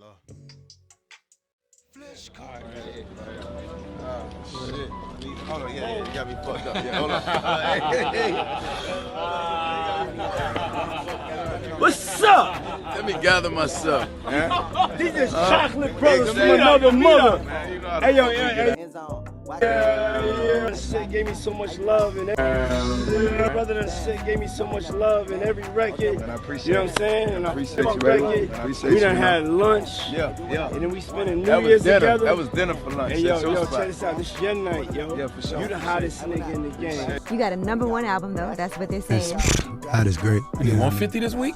Law. Flesh All right, shit. Hold on, yeah, you got me fucked up. Yeah, hold on. What's up? Let me gather myself. These is chocolate brothers from another mother. Hey, yo, yeah. Shit gave me so much love, and brother, that shit gave me so much love in every record. Man, I appreciate you know what I'm saying? And I appreciate fuck you, baby. record. I appreciate We done you, had lunch. Yeah. And then we spending New That was Year's dinner. together. That was dinner for lunch. Hey, yo, That's your check spot. this out. This is your night, yo. Yeah, for sure. You the hottest nigga in the game. You got a #1 album though. That's what they're saying. God is great. You 150 this week?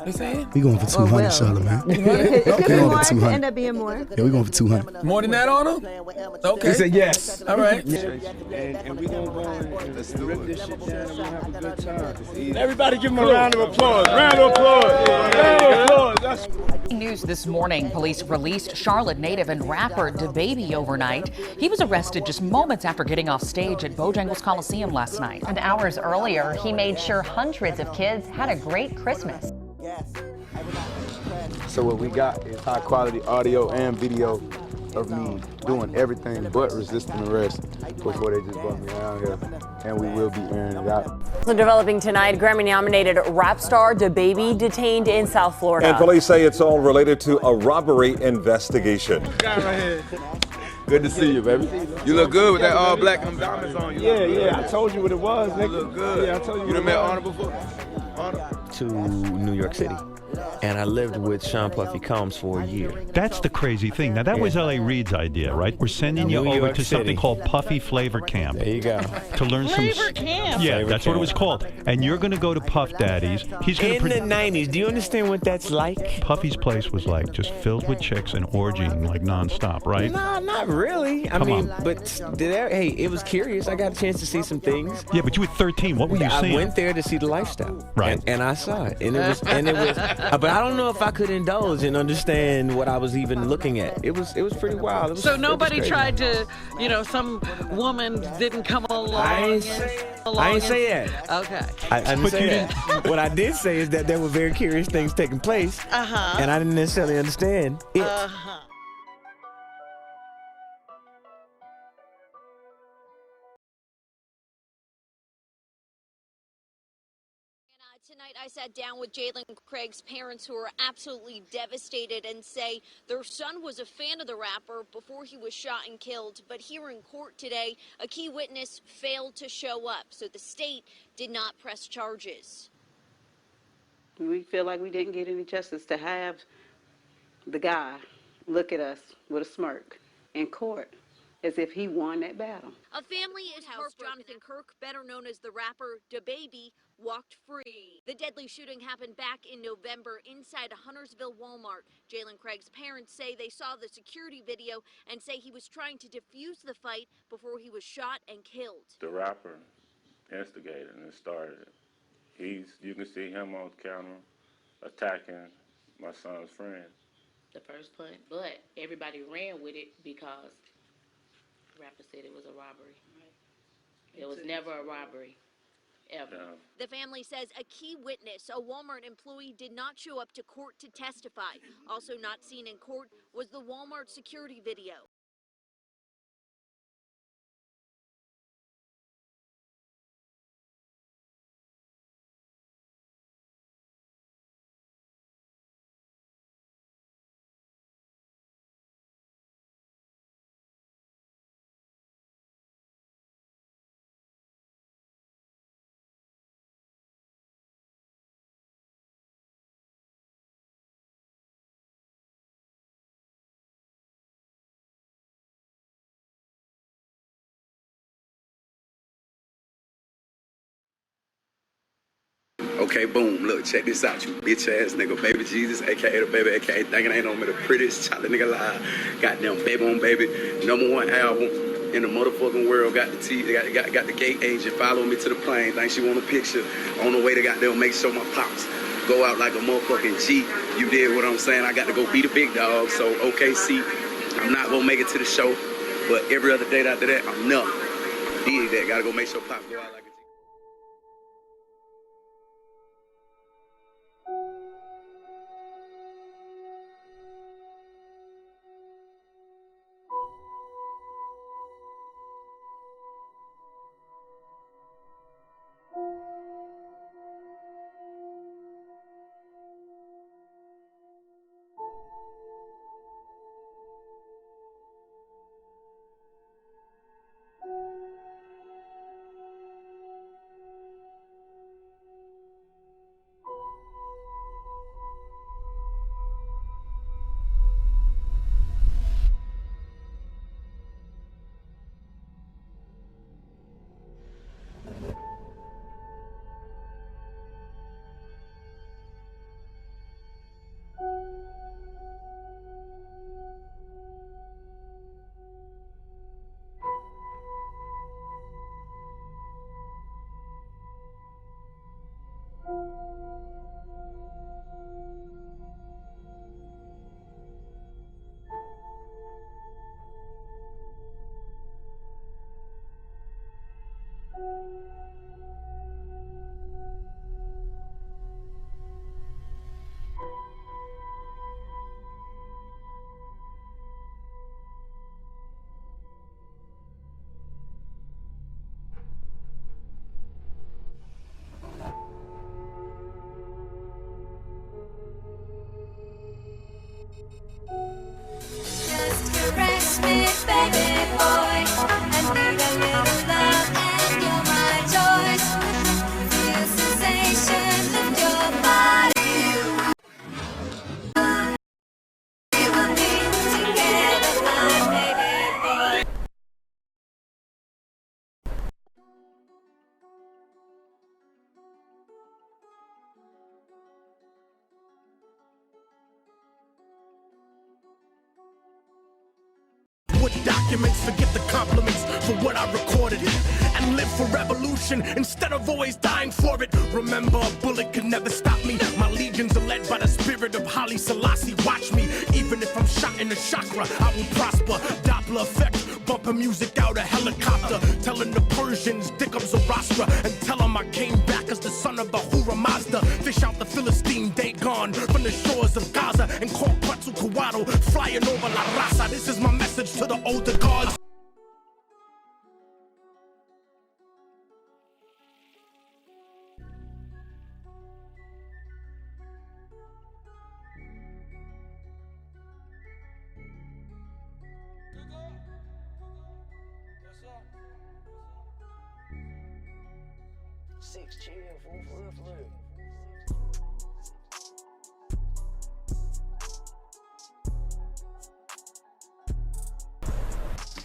They saying? We going for 200, Charlotte, man. It could be going more. for It could 200. end up being more. Yeah, we going for 200. More than that on them? Okay. He said yes. All right. And we gonna go and rip this shit down and we'll have a good time. Everybody give him a round of applause. Round of applause. Round of applause. News this morning, police released Charlotte native and rapper Daby overnight. He was arrested just moments after getting off stage at Bojangles Coliseum last night. And hours earlier, he made sure hundreds of kids had a great Christmas. So what we got is high quality audio and video of me doing everything but resisting arrest before they just brought me around here, and we will be airing it out. So developing tonight, Grammy-nominated rap star Daby detained in South Florida. And police say it's all related to a robbery investigation. Good to see you, baby. You look good with that all black and diamonds on you. Yeah, I told you what it was, nigga. You look good. Yeah, I told you. You done met Honor before? Honor? To New York City, and I lived with Sean Puffy Combs for a year. That's the crazy thing. Now, that was L.A. Reid's idea, right? We're sending you New over York to something City. called Puffy Flavor Camp. There you go. To learn Flavor Camp? Yeah, Flavor that's what it Camp. was called. And you're going to go to Puff Daddy's. He's going In to the 90s, do you understand what that's like? Puffy's place was like just filled with chicks and orgying like nonstop, right? No, not really. I Come mean, on. but hey, it was curious. I got a chance to see some things. Yeah, but you were 13. What were you I seeing? went there to see the lifestyle, Right. And I saw it, and it was. But I don't know if I could indulge and understand what I was even looking at. It was pretty wild. It was, So it was nobody crazy. tried to, some woman didn't come along. I ain't say that. Okay. I didn't But say you that. What I did say is that there were very curious things taking place, and I didn't necessarily understand it. Tonight, I sat down with Jalen Craig's parents, who are absolutely devastated and say their son was a fan of the rapper before he was shot and killed. But here in court today, a key witness failed to show up, so the state did not press charges. We feel like we didn't get any justice to have the guy look at us with a smirk in court as if he won that battle. A family is house Jonathan Kirk, better known as the rapper Daby, walked free. The deadly shooting happened back in November inside a Huntersville Walmart. Jalen Craig's parents say they saw the security video and say he was trying to defuse the fight before he was shot and killed. The rapper instigated and started it. You can see him on camera attacking my son's friend. The first punt, but everybody ran with it because the rapper said it was a robbery. Right. It was never a robbery, ever. Yeah. The family says a key witness, a Walmart employee, did not show up to court to testify. Also not seen in court was the Walmart security video. Okay, boom, look, check this out, you bitch ass nigga, baby Jesus, aka the baby, aka thinking ain't on me the prettiest chocolate nigga alive. Goddamn baby on baby, #1 album in the motherfucking world. Got the got the gate agent following me to the plane. Think she want a picture on the way to goddamn make sure my pops go out like a motherfucking G. You did what I'm saying? I got to go be the big dog. So OKC, I'm not gonna make it to the show, but every other date after that, I'm nuts. Did that? Gotta go make sure pops go out like a G. documents, forget the compliments for what I recorded, and live for revolution instead of always dying for it. Remember, a bullet could never stop me. My legions are led by the spirit of Haile Selassie. Watch me, even if I'm shot in the chakra, I will prosper. Doppler effect, bumping music out a helicopter, telling the Persians, dick up Zoroaster, and tell them I came back as the son of Ahura Mazda. Fish out the Philistine Dagon from the shores of Gaza, and call Quetzalcoatl flying over La Raza. This is my message to the older gods.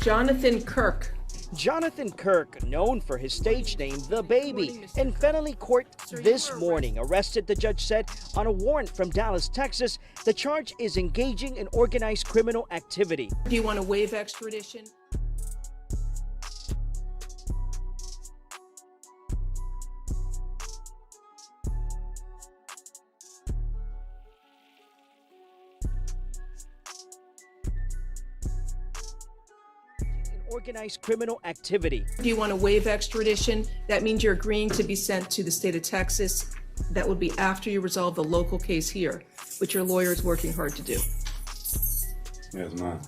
Jonathan Kirk. Jonathan Kirk, known for his stage name, The Baby, in federal court this morning. Arrested, the judge said, on a warrant from Dallas, Texas. The charge is engaging in organized criminal activity. Do you want to waive extradition? Organized criminal activity. Do you want to waive extradition? That means you're agreeing to be sent to the state of Texas. That would be after you resolve the local case here, which your lawyer is working hard to do. Yes, ma'am.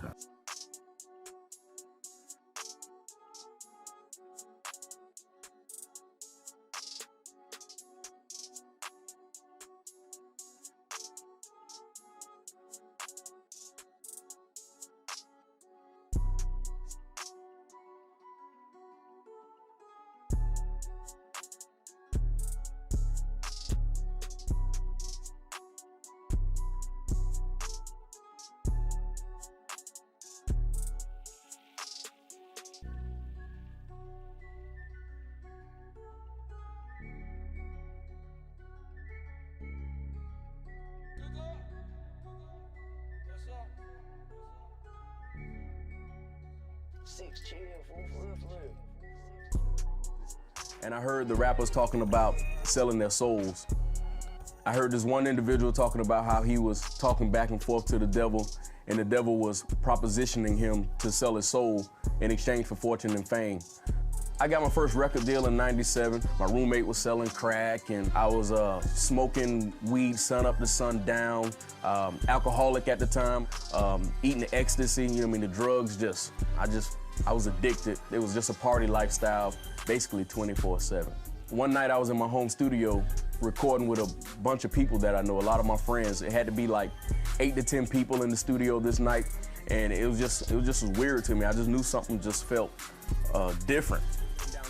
And I heard the rappers talking about selling their souls. I heard this one individual talking about how he was talking back and forth to the devil, and the devil was propositioning him to sell his soul in exchange for fortune and fame. I got my first record deal in '97. My roommate was selling crack, and I was smoking weed sun up to sundown, alcoholic at the time, eating the ecstasy, you know what I mean, the drugs, I was addicted. It was just a party lifestyle, basically 24/7. One night I was in my home studio recording with a bunch of people that I know, a lot of my friends. It had to be like 8 to 10 people in the studio this night, and it was just weird to me. I just knew something just felt different.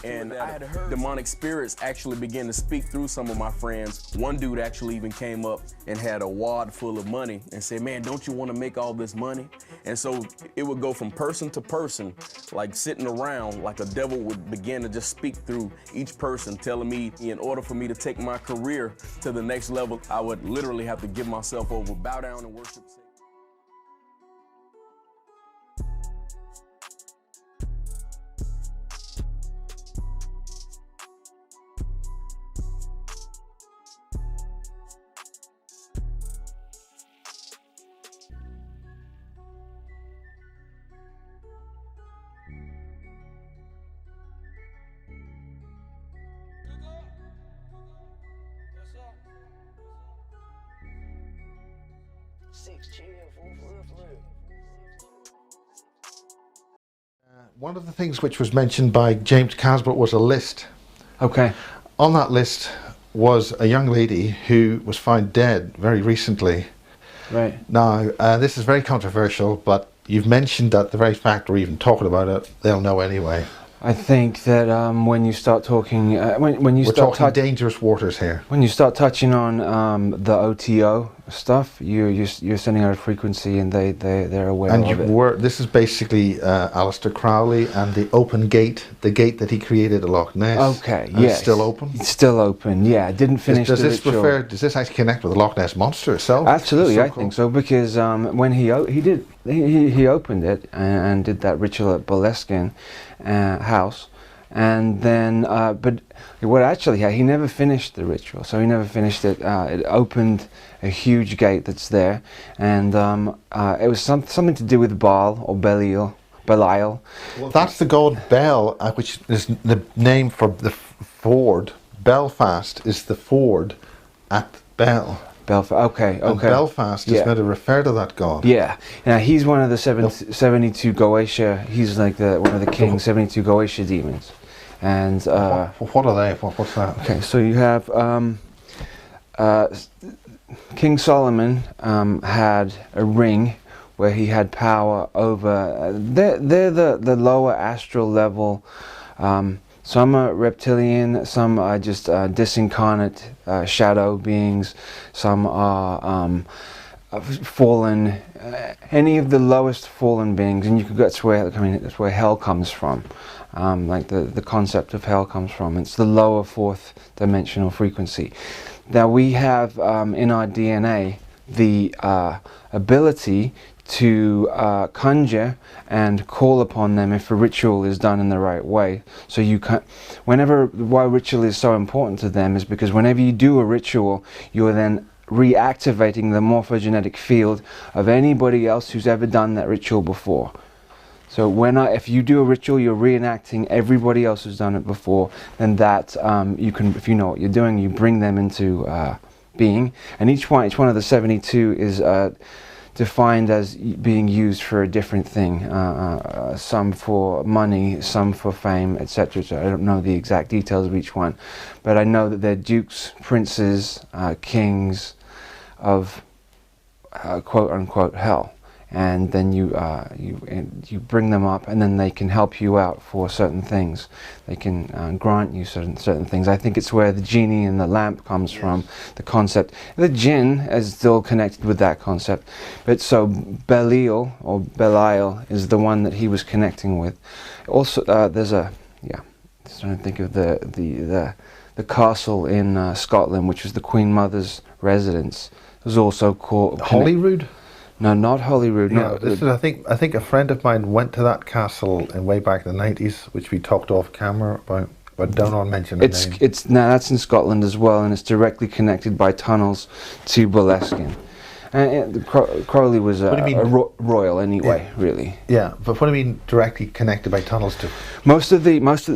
And I had heard demonic spirits actually begin to speak through some of my friends. One dude actually even came up and had a wad full of money and said, "Man, don't you want to make all this money?" And so it would go from person to person, like sitting around, like a devil would begin to just speak through each person, telling me in order for me to take my career to the next level, I would literally have to give myself over, bow down and worship. One of the things which was mentioned by James Casbolt was a list. Okay. On that list was a young lady who was found dead very recently. Right. Now, this is very controversial, but you've mentioned that the very fact we're even talking about it, they'll know anyway. I think that when you start talking, when you we're start talking dangerous waters here. When you start touching on the OTO, stuff, you're sending out a frequency, and they're aware And of it. this is basically Aleister Crowley and the open gate, the gate that he created at Loch Ness. Okay, and yes. It's still open? It's still open, yeah. Didn't finish does the this ritual. Does this actually connect with the Loch Ness Monster itself? Absolutely, So I think so, because when he opened it and did that ritual at Boleskine house, and then but what actually he never finished the ritual, so he never finished it. It opened a huge gate that's there, and it was something to do with Baal or Belial. Well, that's the god Bel, which is the name for the ford. Belfast is the ford at Bel. Okay. And Belfast is going to refer to that god. Yeah. Now he's one of the 72 Goetia. He's like one of the king's 72 Goetia demons. And what are they? What's that? Okay, so you have King Solomon had a ring where he had power over. They're the lower astral level. Some are reptilian, some are just disincarnate shadow beings, some are fallen, any of the lowest fallen beings, and that's where hell comes from. Like the concept of hell comes from. It's the lower fourth dimensional frequency. Now we have in our DNA the ability to conjure and call upon them if a ritual is done in the right way. So you can, why ritual is so important to them is because whenever you do a ritual, you're then reactivating the morphogenetic field of anybody else who's ever done that ritual before. So if you do a ritual, you're reenacting everybody else who's done it before, and that you can, if you know what you're doing, you bring them into being. And each one of the 72 is defined as being used for a different thing. Some for money, some for fame, etc. So I don't know the exact details of each one, but I know that they're dukes, princes, kings of quote unquote hell. And then you bring them up, and then they can help you out for certain things. They can grant you certain things. I think it's where the genie and the lamp comes from, the concept. The jinn is still connected with that concept, but so Belial or Belial is the one that he was connecting with. Also, there's just trying to think of the castle in Scotland, which was the Queen Mother's residence. It was also called Holyrood. No, not Holyrood. Yeah, No, this is. I think a friend of mine went to that castle in way back in the 90s, which we talked off camera about, but don't want to mention the name. That's in Scotland as well, and it's directly connected by tunnels to Boleskine. And Crowley was a royal anyway, really. Yeah, but what do you mean directly connected by tunnels to? Most of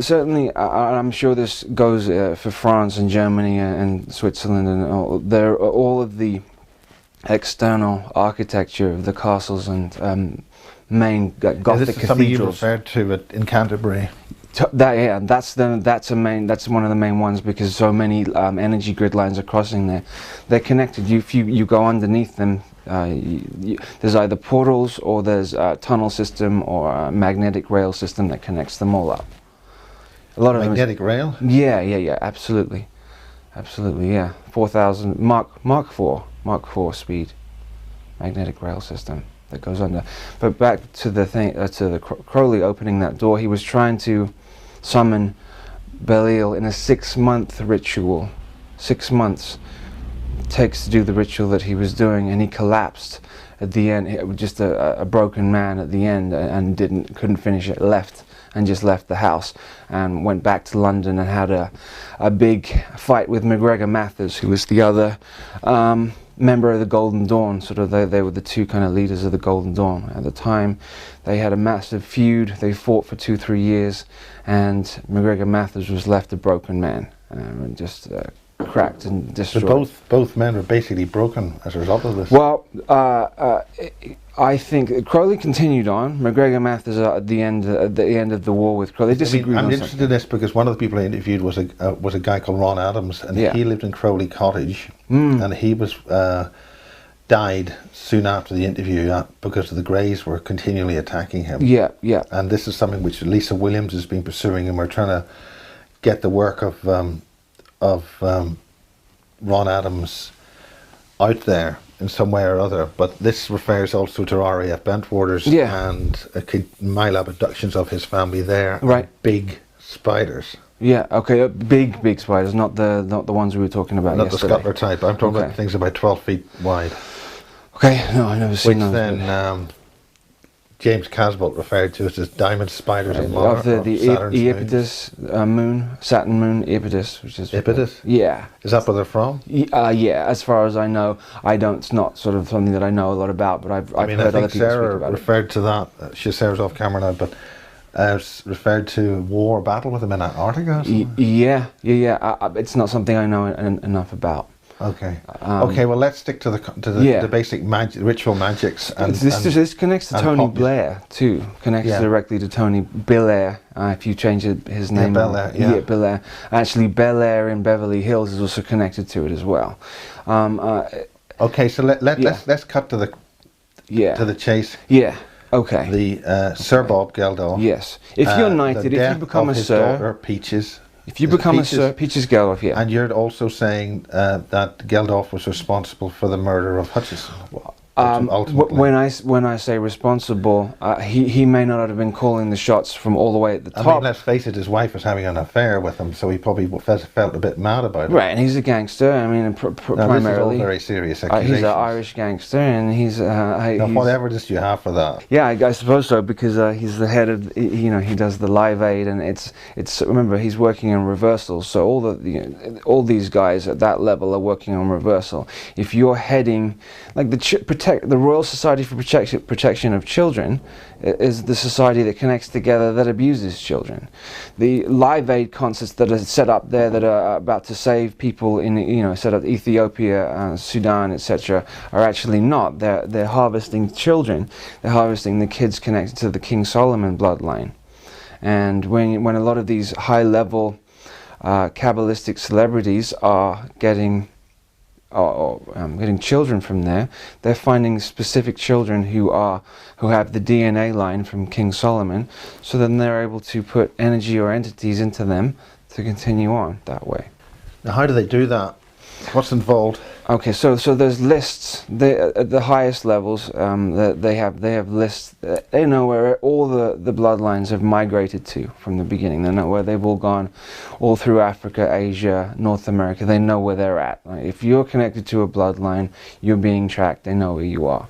certainly, I'm sure this goes for France and Germany and Switzerland and all of the external architecture of the castles and main Gothic cathedrals. This is something you referred to in Canterbury. That's one of the main ones, because so many energy grid lines are crossing there. They're connected. If you go underneath them, there's either portals or there's a tunnel system or a magnetic rail system that connects them all up. A lot of magnetic rail. Yeah, absolutely, yeah. 4,000 Mark 4 speed magnetic rail system that goes under. But back to the thing, to the Crowley opening that door, he was trying to summon Belial in a 6-month ritual. 6 months it takes to do the ritual that he was doing, and he collapsed at the end. It was just a broken man at the end, and couldn't finish it. Left the house and went back to London and had a big fight with McGregor Mathers, who was the other member of the Golden Dawn. Sort of they were the two kind of leaders of the Golden Dawn at the time. They had a massive feud. They fought for 2-3 years, and McGregor Mathers was left a broken man, and just cracked and destroyed. But both men were basically broken as a result of this. Well, I think Crowley continued on. McGregor Mathers at the end of the war with Crowley. They disagreed. I'm interested in this because one of the people I interviewed was a guy called Ron Adams, and he lived in Crowley Cottage, and he was died soon after the interview because the Greys were continually attacking him. Yeah. And this is something which Lisa Williams has been pursuing, and we're trying to get the work of Ron Adams out there. in some way or other, but this refers also to RAF Bentwaters and my lab abductions of his family there. Right. Big spiders. Yeah, okay, big spiders, not the ones we were talking about Not yesterday. the scuttler type. I'm talking about things about 12 feet wide. Okay, no, I've never seen those. Which then James Casbolt referred to as diamond spiders of Mars. Of the Iapetus moon, Saturn moon, Iapetus, which is Iapetus? Yeah. Is that where they're from? Yeah, as far as I know, it's not sort of something that I know a lot about, but I've heard other people speak about it. Referred to that. Sarah's off camera now, but referred to war battle with them in Antarctica. Yeah. It's not something I know enough about. Okay. Okay. Well, let's stick to the basic ritual magics. And this connects to Tony Blair too. Connects directly to Tony Belair. If you change his name, Belair. Belair. Actually, Belair in Beverly Hills is also connected to it as well. Okay. So let's cut to the chase. Yeah. Okay. The Sir Bob Geldof. Yes. If you're knighted, if you become a Sir, daughter, Peaches. If you become a Sir, Peaches Geldof, yeah. And you're also saying that Geldof was responsible for the murder of Hutchison. When I say responsible, he may not have been calling the shots from all the way at the top. I mean, let's face it, his wife was having an affair with him, so he probably felt a bit mad about it. Right, and he's a gangster. I mean, primarily. This is all very serious accusations. He's an Irish gangster, and he's. What evidence do you have for that? Yeah, I suppose so, because he's the head of. He does the Live Aid, and it's. Remember, he's working in reversals, so all these guys at that level are working on reversal. If you're heading, like the Royal Society for Protection of Children is the society that connects together that abuses children. The Live Aid concerts that are set up there that are about to save people in set up Ethiopia, Sudan, etc., are actually not. They're harvesting children. They're harvesting the kids connected to the King Solomon bloodline. And when a lot of these high-level Kabbalistic celebrities are getting children from there, they're finding specific children who have the DNA line from King Solomon, so then they're able to put energy or entities into them to continue on that way. Now, how do they do that? What's involved? Okay, so there's lists. At the highest levels, they have lists. They know where all the bloodlines have migrated to from the beginning. They know where they've all gone, all through Africa, Asia, North America. They know where they're at. If you're connected to a bloodline, you're being tracked. They know where you are.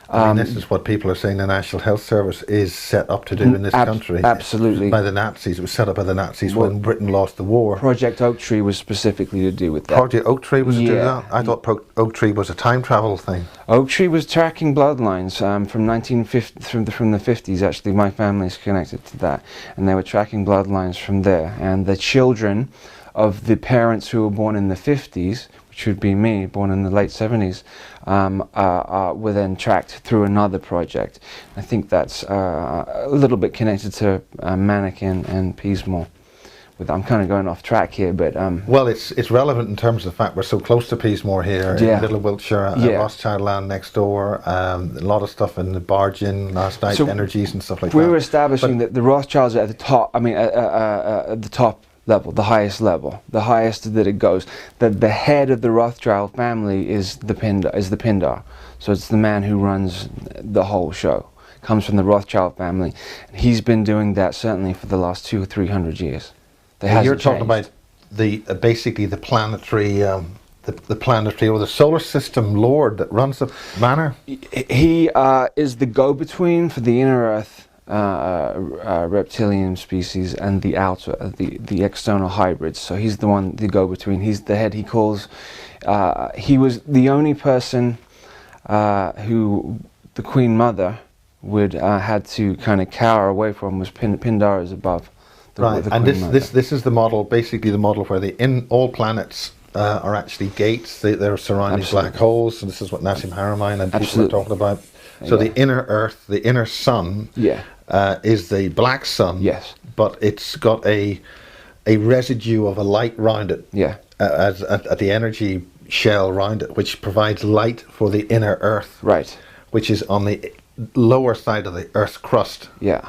I mean, this is what people are saying the National Health Service is set up to do in this country. Absolutely. By the Nazis. It was set up by the Nazis when Britain lost the war. Project Oak Tree was specifically to do with that. Project Oak Tree was to do that? I thought Oak Tree was a time travel thing. Oak Tree was tracking bloodlines from 1950, from the 50s. Actually, my family's connected to that. And they were tracking bloodlines from there. And the children of the parents who were born in the 50s, which would be me, born in the late 70s, were then tracked through another project. I think that's a little bit connected to Mannequin and Peasmore. I'm kind of going off track here, but... well, it's relevant in terms of the fact we're so close to Peasmore here, in Little Wiltshire, Rothschild land next door, a lot of stuff in the Bargain last night, energies and stuff like that. We were establishing that the Rothschilds are at the top, at the top level, the highest that it goes. That the head of the Rothschild family is the Pindar. So it's the man who runs the whole show. Comes from the Rothschild family. And he's been doing that certainly for the last 200 or 300 years. You're talking about basically the planetary the planetary or the solar system lord that runs the manor. He is the go-between for the inner Earth reptilian species and the outer, the external hybrids. So he's the one, the go-between. He's the head. He calls. He was the only person who the Queen Mother would had to kind of cower away from. Was Pindar is above. Right, and this is the model, basically the model where all planets are actually gates. They're surrounding black holes. So this is what Nassim Haramein and people are talking about. So the inner Earth, the inner Sun, is the black sun. Yes, but it's got a residue of a light round it. Yeah, at the energy shell around it, which provides light for the inner Earth. Right, which is on the lower side of the Earth's crust. Yeah,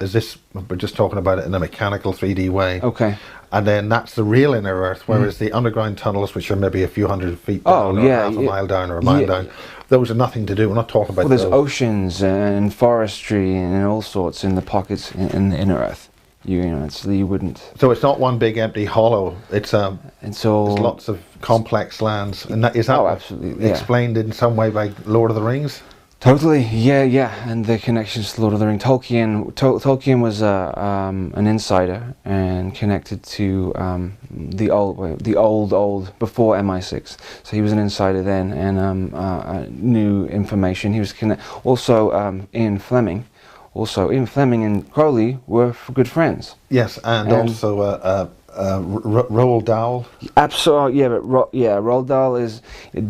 we're just talking about it in a mechanical 3D way. Okay. And then that's the real inner Earth, whereas the underground tunnels, which are maybe a few hundred feet down, or half a mile down, or a mile down, those are nothing to do. We're not talking about Well, there's those. oceans and forestry and all sorts in the pockets in the inner Earth. You know, you wouldn't. So it's not one big empty hollow. It's all. There's lots of complex lands, and is that absolutely explained in some way by Lord of the Rings? Totally, yeah, and the connections to Lord of the Rings. Tolkien was an insider and connected to the old before MI6. So he was an insider then and knew information. He was also Ian Fleming. Also, Ian Fleming and Crowley were good friends. Yes, and also Roald Dahl. Absolutely, yeah, but Roald Dahl is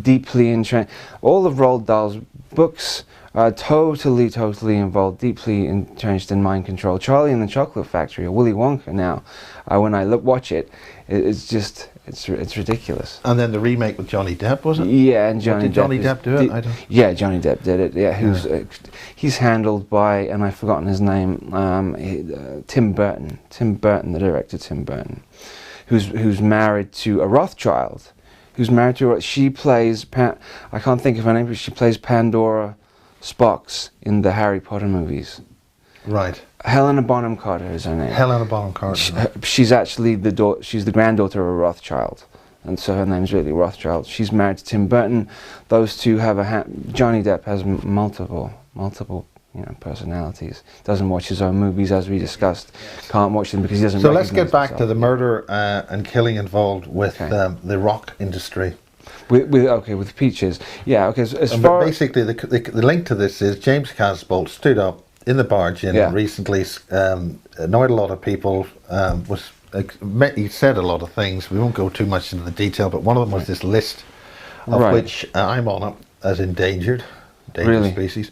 deeply entrenched. All of Roald Dahl's books are totally involved, deeply entrenched in mind control. Charlie and the Chocolate Factory, or Willy Wonka now, when I watch it, it's just, it's ridiculous. And then the remake with Johnny Depp, was it? Yeah, and Johnny Depp. Did Johnny Depp do it? Yeah, Johnny Depp did it. Yeah, he's handled by, and I've forgotten his name, Tim Burton. Tim Burton, the director Tim Burton, who's married to a Rothschild. Who's married to her? She plays, I can't think of her name, but she plays Pandora Spock in the Harry Potter movies. Right. Helena Bonham Carter is her name. Helena Bonham Carter. She's actually she's the granddaughter of a Rothschild, and so her name's really Rothschild. She's married to Tim Burton. Those two have Johnny Depp has multiple personalities. Doesn't watch his own movies, as we discussed. Can't watch them because he doesn't. So let's get back to the murder and killing involved with the rock industry. With Peaches. Yeah. Okay. So basically, the link to this is James Casbolt stood up in the barge recently, annoyed a lot of people. He said a lot of things. We won't go too much into the detail, but one of them was this list, of which I'm on it as endangered species.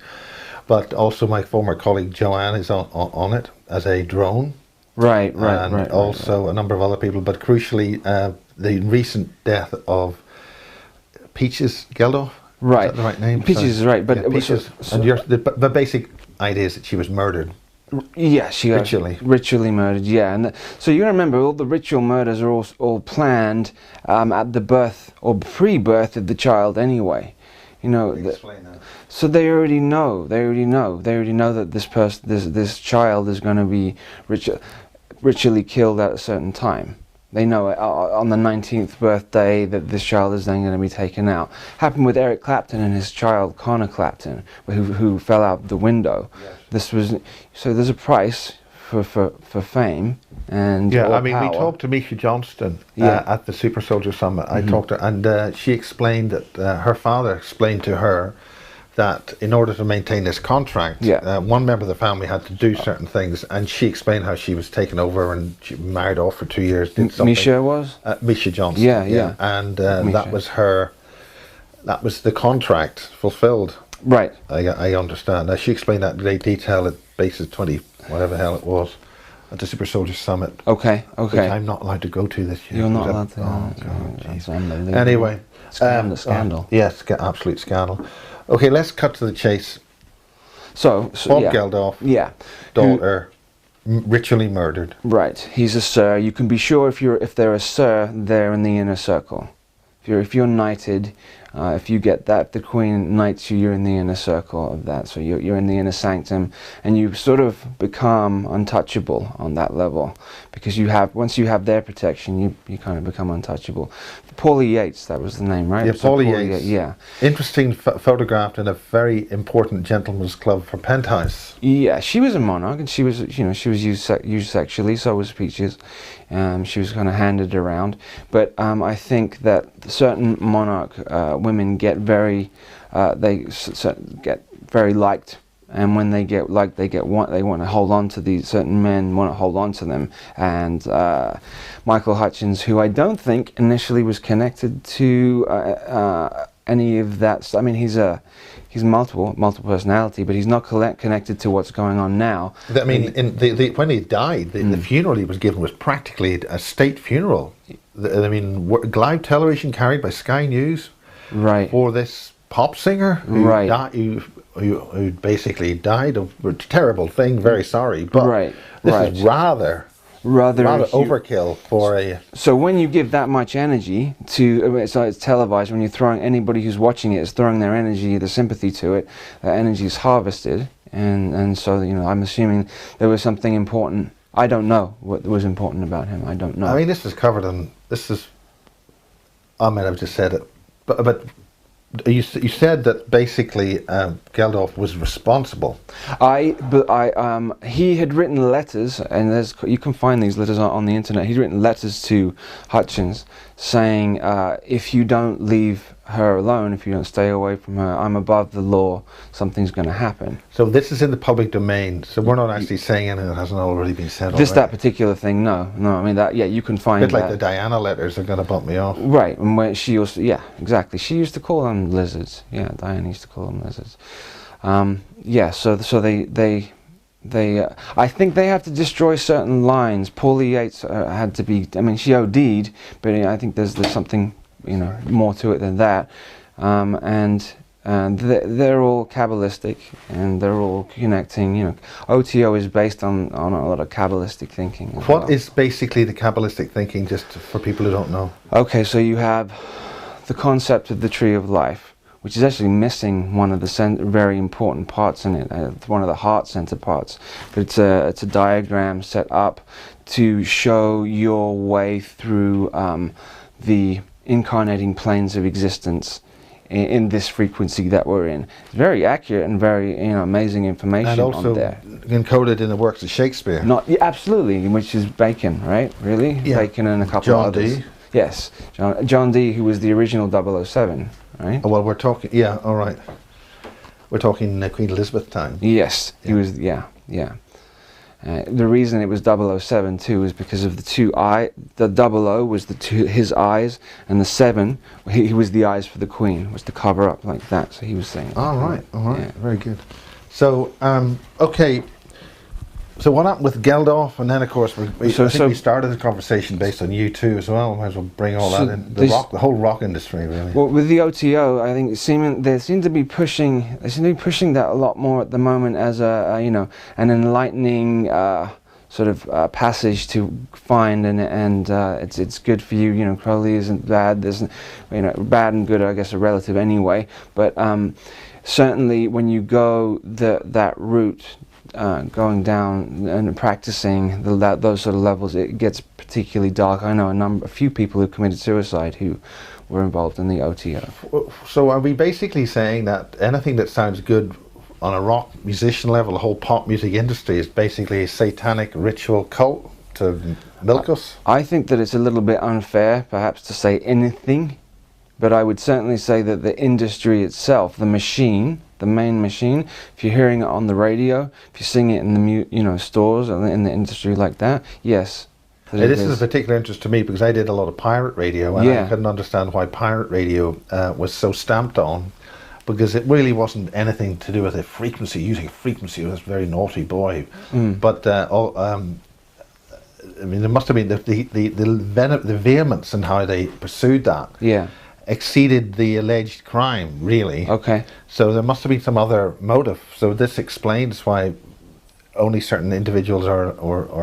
But also my former colleague Joanne is on it as a drone. Right. Also a number of other people, but crucially the recent death of Peaches Geldof. Right. Is that the right name? Peaches is right, but Peaches. And the basic idea is that she was murdered. Yeah, she ritually murdered. Yeah, and so you remember all the ritual murders are all planned at the birth or pre-birth of the child anyway. You know. Explain that. So they already know. They already know that this child is going to be ritually killed at a certain time. They know it on the 19th birthday that this child is then going to be taken out. Happened with Eric Clapton and his child Connor Clapton, who fell out the window. Yes. This was there's a price for fame and power. We talked to Misha Johnston at the Super Soldier Summit. I talked to her, and she explained that her father explained to her that in order to maintain this contract, one member of the family had to do certain things, and she explained how she was taken over and she married off for 2 years. Did something. Misha was? Misha Johnson. Yeah. And that was that was the contract fulfilled. Right. I understand. Now she explained that in great detail at Bases 20, whatever the hell it was, at the Super Soldier Summit. Okay. Which I'm not allowed to go to this year. You're not allowed to. Oh, God, that's unbelievable. Anyway. Scandal. Yes, absolute scandal. Okay, let's cut to the chase. So Bob Geldof, daughter, ritually murdered. Right, he's a sir. You can be sure if they're a sir, they're in the inner circle. If you're knighted, if you get that, the Queen knights you, you're in the inner circle of that. So you're in the inner sanctum, and you sort of become untouchable on that level, because once you have their protection, you kind of become untouchable. Paulie Yates, that was the name, right? Yeah, Paulie Yates. Yeah. Interesting, photographed in a very important gentleman's club for Penthouse. Yeah, she was a monarch, and she was used sexually. So was Peaches. She was kind of handed around, but I think that certain monarch women get very liked, and when they get liked, they want to hold on to these certain men, want to hold on to them. And Michael Hutchins, who I don't think initially was connected to any of that. I mean, he's multiple personality, but he's not connected to what's going on now. I mean, when he died, the funeral he was given was practically a state funeral. I mean, live television carried by Sky News, for this pop singer who basically died of a terrible thing. Very sorry, but this is rather rather overkill for a. So when you give that much energy to, so it's televised, when you're throwing, anybody who's watching it is throwing their energy, the sympathy to it, that energy is harvested, and so, you know, I'm assuming there was something important. I don't know what was important about him. I don't know. I mean, this is covered in, this is, I might have just said it, but you said that basically Geldof was responsible. He had written letters, and you can find these letters on the internet. He'd written letters to Hutchins saying, if you don't leave her alone, if you don't stay away from her, I'm above the law, something's going to happen. So this is in the public domain, so we're not actually saying anything that hasn't already been said already. That particular thing, no, I mean, that, yeah, you can find a bit that. like the Diana letters are going to bump me off. Right, and when she also, yeah, exactly, she used to call them lizards. Yeah, Diana used to call them lizards. Yeah, so they I think they have to destroy certain lines. Paulie Yates had to be, I mean, she OD'd, but I think there's something, you know, more to it than that. And they're all Kabbalistic, and they're all connecting, you know. OTO is based on a lot of Kabbalistic thinking. What is basically the Kabbalistic thinking, just for people who don't know? Okay, so you have the concept of the tree of life, which is actually missing one of the very important parts in it. It's one of the heart center parts. But it's a diagram set up to show your way through the incarnating planes of existence in this frequency that we're in. It's very accurate and very, you know, amazing information and also on there. Encoded in the works of Shakespeare. Absolutely, which is Bacon, right? Really? Yeah. Bacon and a couple of others. Dee. Yes, John Dee, who was the original 007. Right? Oh, well, we're talking, yeah, all right. We're talking Queen Elizabeth time. Yes, he was, yeah. The reason it was 007 too is because of the 00 was his eyes, and the 7, he was the eyes for the Queen, was to cover up like that, so he was saying. All right, yeah. Very good. So, okay. So what happened with Geldof, and then of course I think we started the conversation based on you too as well. Might as well bring all that in. The whole rock industry, really. Well, with the OTO, I think they seem to be pushing that a lot more at the moment as you know, an enlightening sort of passage to find, and it's good for you. You know, Crowley isn't bad. There's, you know, bad and good, I guess, are relative anyway. But certainly when you go that route. Going down and practicing those sort of levels, it gets particularly dark. I know a few people who committed suicide who were involved in the OTO. So are we basically saying that anything that sounds good on a rock musician level, the whole pop music industry, is basically a satanic ritual cult to milk us? I think that it's a little bit unfair, perhaps, to say anything, but I would certainly say that the industry itself, the machine, the main machine, if you're hearing it on the radio, if you're seeing it in the stores or in the industry like that, yes. This is of particular interest to me because I did a lot of pirate radio, and I couldn't understand why pirate radio was so stamped on, because it really wasn't anything to do with a frequency. Using a frequency was a very naughty boy. But I mean, there must have been the vehemence in how they pursued that. Yeah. Exceeded the alleged crime, really. Okay. So there must have been some other motive. So this explains why only certain individuals are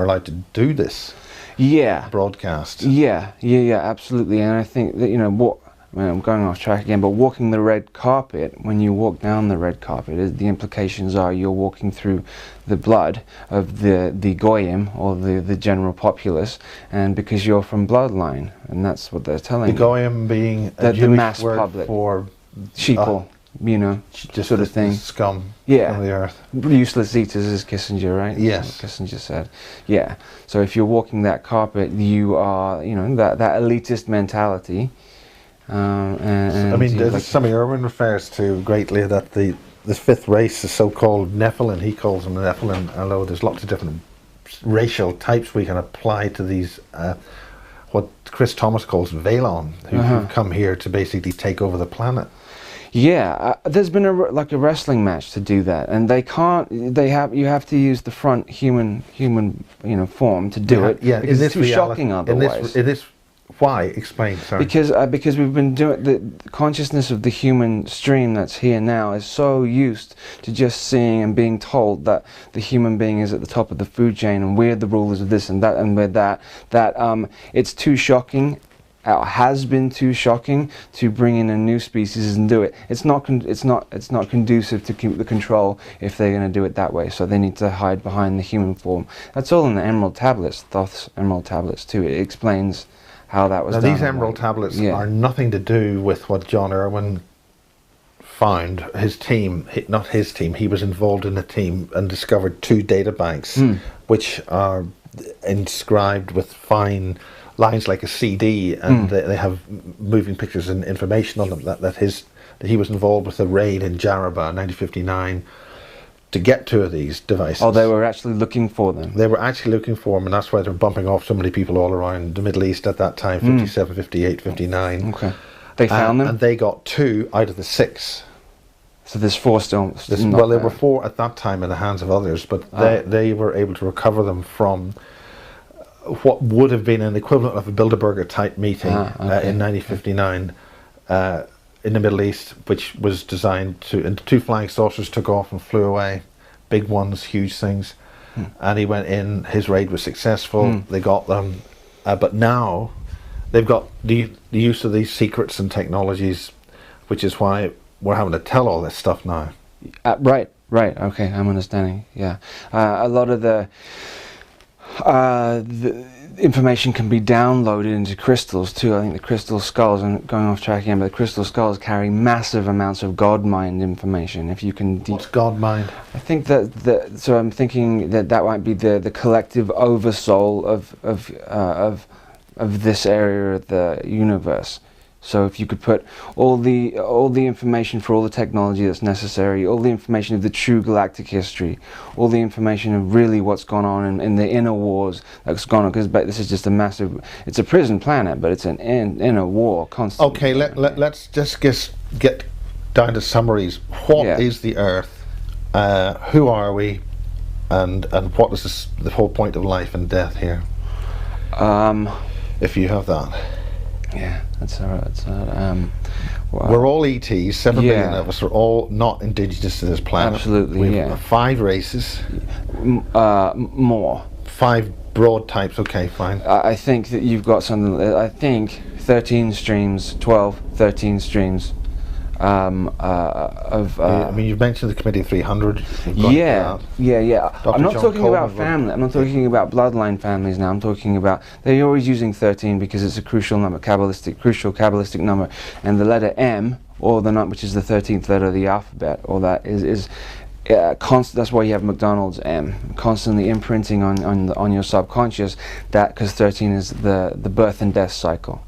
allowed to do this. Yeah. Broadcast. Yeah, absolutely. And I think that, you know, I'm going off track again, but walking the red carpet, when you walk down the red carpet, the implications are you're walking through the blood of the Goyim, or the general populace, and because you're from bloodline, and that's what they're telling you. The Goyim being a the Jewish mass word public for sheeple, you know, just sort of thing. Scum of the earth. Useless eaters, as Kissinger, right? Yes. That's what Kissinger said. Yeah. So if you're walking that carpet, you are, you know, that elitist mentality. I mean, Sammy Irwin refers to greatly that the fifth race is so-called Nephilim. He calls them Nephilim, although there's lots of different racial types we can apply to these, what Chris Thomas calls Valon, who've come here to basically take over the planet. Yeah, there's been a wrestling match to do that, and they can't. You have to use the front human, you know, form to do it. Yeah, because it's too shocking otherwise. Why? Explain, sorry. Because we've been doing the consciousness of the human stream that's here now is so used to just seeing and being told that the human being is at the top of the food chain and we're the rulers of this and that and we're that it's too shocking. Has been too shocking to bring in a new species and do it. It's not conducive to keep the control if they're going to do it that way. So they need to hide behind the human form. That's all in the Emerald Tablets, Thoth's Emerald Tablets too. It explains how that was done. Now these Emerald Tablets are nothing to do with what John Irwin found. His team, not his team, he was involved in a team and discovered 2 data banks which are inscribed with fine lines like a CD, and they have moving pictures and information on them that he was involved with a raid in Jarraba in 1959 to get 2 of these devices. Oh, they were actually looking for them. They were actually looking for them, and that's why they were bumping off so many people all around the Middle East at that time, 57, 58, 59. Okay. They found them? And they got 2 out of the 6. So there's 4 still. Well, there were 4 at that time in the hands of others, but they were able to recover them from what would have been an equivalent of a Bilderberger type meeting in 1959 in the Middle East, which was designed to, and 2 flying saucers took off and flew away, big ones, huge things, and he went in, his raid was successful, they got them, but now they've got the use of these secrets and technologies, which is why we're having to tell all this stuff now. Right, okay, I'm understanding, yeah. A lot of the information can be downloaded into crystals too. I think the crystal skulls, I'm going off track again, but the crystal skulls carry massive amounts of God mind information. If you can, what's God mind? I think so I'm thinking that might be the collective oversoul of this area of the universe. So if you could put all the information for all the technology that's necessary, all the information of the true galactic history, all the information of really what's gone on in the inner wars that's gone on, because this is just a massive, it's a prison planet, but it's an inner war constantly. Okay, let's just get down to summaries. What is the Earth? Who are we? And what is the whole point of life and death here? If you have that. Yeah, that's all right. Well, we're all ETs, 7 billion of us are all not indigenous to this planet. Absolutely, we have 5 races. More. 5 broad types, okay, fine. I think that you've got something, I think 13 streams, 13 streams I mean, you've mentioned the Committee of 300. Yeah. I'm not talking about family. I'm not talking about bloodline families now. I'm talking about, they're always using 13 because it's a crucial number, crucial Kabbalistic number, and the letter M, or the number which is the 13th letter of the alphabet, or that is that's why you have McDonald's M, constantly imprinting on your subconscious, that because 13 is the birth and death cycle.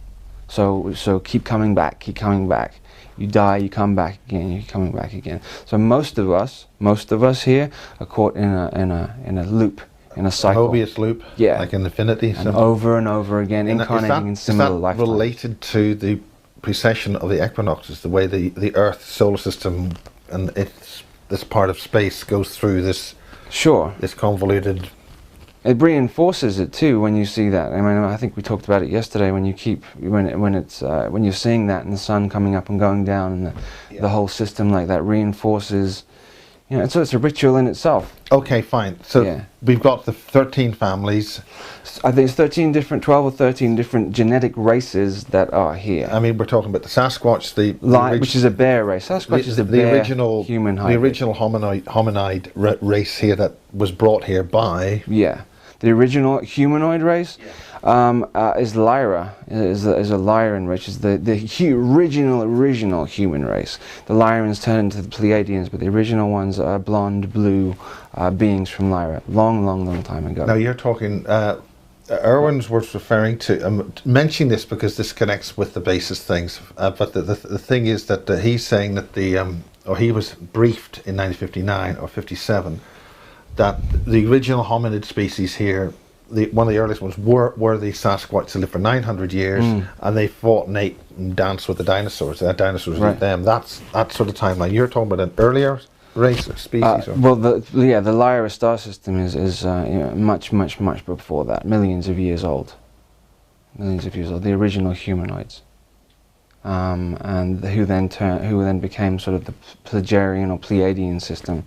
So keep coming back, keep coming back. You die, you come back again, you're coming back again. So most of us here are caught in a loop, in a cycle. An Mobius loop, like an infinity. And over and over again, incarnating in similar lifetimes. Is that related to the precession of the equinoxes, the way the Earth solar system and this part of space goes through this? Sure. This convoluted. It reinforces it too when you see that. I mean, I think we talked about it yesterday. When you're seeing that and the sun coming up and going down, and the whole system like that reinforces. You know, so it's a ritual in itself. Okay, fine. So we've got the 13 families. I think it's 12 or 13 different genetic races that are here. I mean, we're talking about the Sasquatch, which is a bear race. Sasquatch is the original human hybrid. The original hominid race here that was brought here by. Yeah. The original humanoid race is Lyra, is a Lyran race, is the original human race. The Lyrans turned into the Pleiadians, but the original ones are blonde, blue beings from Lyra, long time ago. Now you're talking, Irwin's was referring to, mentioning this because this connects with the basis things, but the thing is that he's saying that or he was briefed in 1959 or 57, that the original hominid species here, one of the earliest ones, were the Sasquatch that lived for 900 years, and they fought and ate and danced with the dinosaurs. The dinosaurs ate them. That's that sort of timeline. You're talking about an earlier race or species? Well, the Lyra star system is much before that, millions of years old. millions of years old, the original humanoids, and who then became sort of the Pleiadian or Pleiadian system.